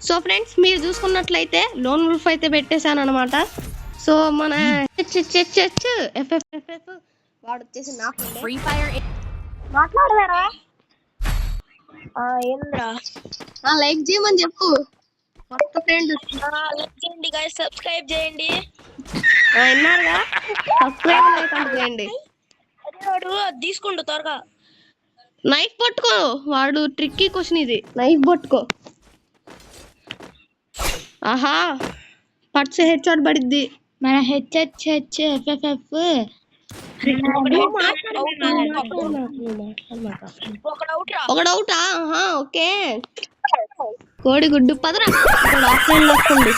So friends మీరు చూసుకున్నట్లయితే loan wolf అయితే పెట్టేశాను అనమాట. సో మన ఎఫ్ఎఫ్ వాడు వచ్చేసి నాకు ఫ్రీ ఫైర్ మాట్లాడదారా ఏంద్రా లైక్ చేయమని చెప్పు కొత్త ఫ్రెండ్. లైక్ చేయండి గైస్, సబ్స్క్రైబ్ చేయండి. విన్నారుగా, సబ్స్క్రైబ్ చేయండి. అదే వాడు తీసుకుంటూ త్వరగా నైఫ్ పట్టుకో, వాడు ట్రిక్కీ క్వశ్చన్ ఇది. నైఫ్ పట్టుకో. ఆహా పట్స్ హెడ్ షాట్ పడిద్ది. మన హెచ్ఎఫ్ఎఫ్ ఒక డౌటా? ఓకే కోడి గుడ్డు పదరా. ఆఫ్లైన్ వస్తుంది.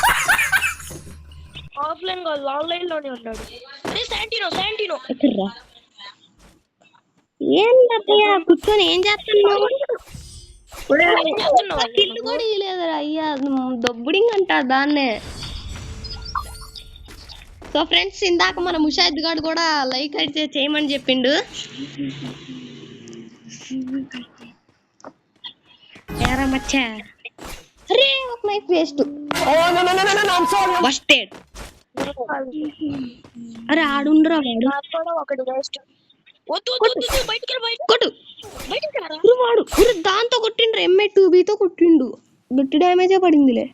ఆఫ్లైన్ కాదు ఆన్లైన్ లోనే ఉన్నాడు. అరే శాంటినో ఏంటయ్యా కూర్చొని ఏం చేస్తున్నావు? ఇల్లు కూడా ఇలేదురా అయ్యా, దొబ్బుడింగ్ అంటారు దాన్నే. సో ఫ్రెండ్స్ ఇందాక మన ముషాహిద్ గాడు కూడా లైక్ అయితే చేయమని చెప్పిండు. అరే ఒక నైఫ్ వేస్ట్. బస్టెడ్. అరే ఆడుండ్రా వాడు. ఒకటి వేస్ట్. కొట్టు వాడు. దాంతో కొట్టిండ్రు, MA2Bతో కొట్టిండు. గట్టి డ్యామేజే పడిందిలే.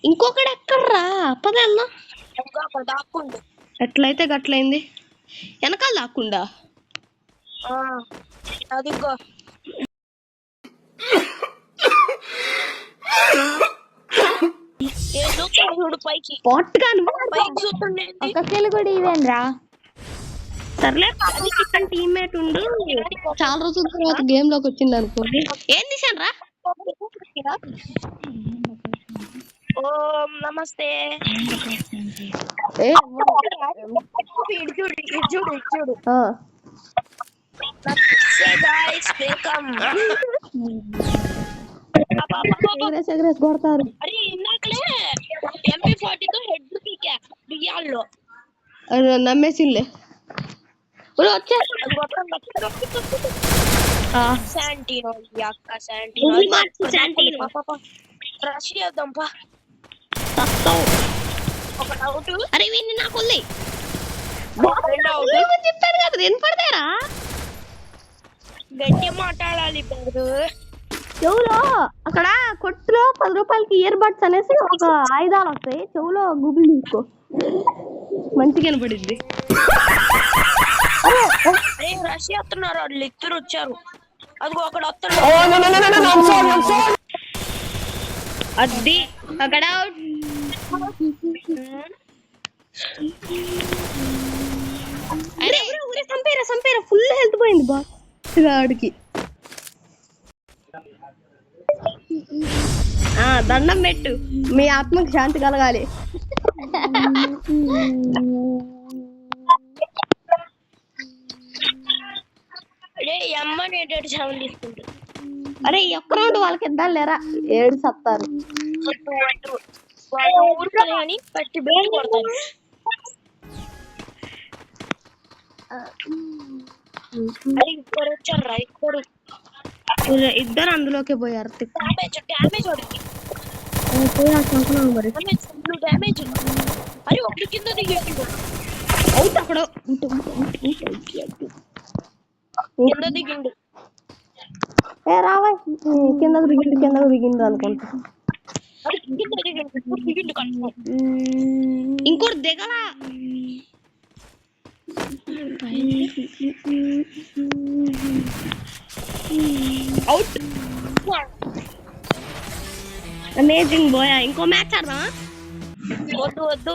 ఇంకొకటి ఎక్కడ్రా? పదల్లా ఎట్లయితే గట్లయింది. వెనకాల దాక్కుండా ఒక్కకెళ్ళి కూడా ఇవేనరా. సర్లే చికెన్ టీమ్మేట్ ఉండు. చాలా రోజుల తర్వాత గేమ్ లోకి వచ్చింది అనుకో. ఏం తీసాను రా? ఓం నమస్తే. చూడు కొడతారు. అరే ఇందాకలే MP40తో హెడ్ పీకా బియ్యాల్లో నమ్మేసిలే. శాంటినో రష్ చేద్దాం పా. ఒక డౌట్. అరే వీడిని నాకు చెప్పారు కదా, వినపడతారా? గట్టి మాట్లాడాలి పేరు. చెవులో అక్కడ కొట్టులో 10 రూపాయలకి ఇయర్ బడ్స్ అనేసి ఒక ఆయుధాలు వస్తాయి. చెవులో గుబులు తీసుకో, మంచిగా వినపడిద్ది. రష్ చేస్తున్నారు వాళ్ళు, ఇద్దరు వచ్చారు. అదిగో అక్కడ వస్తున్నారు. అది అక్కడ సంపేరా ఫుల్ హెల్త్ పోయింది బాడికి. దండం పెట్టు, మీ ఆత్మకి శాంతి కలగాలి. అరే ఈ ఒక్క రౌండ్ వాళ్ళకి ఇద్దాం లేరా, 7 సత్తారు. ఇద్దరు అందులోకి పోయారు. అక్కడ దిగిండు. రావా కిందకు దిగిండు అనుకుంటా. ఇంకోటి దిగలా. అవుట్. Amazing buoy. ఇంకో మ్యాచ్ ఆడదామా? వద్దు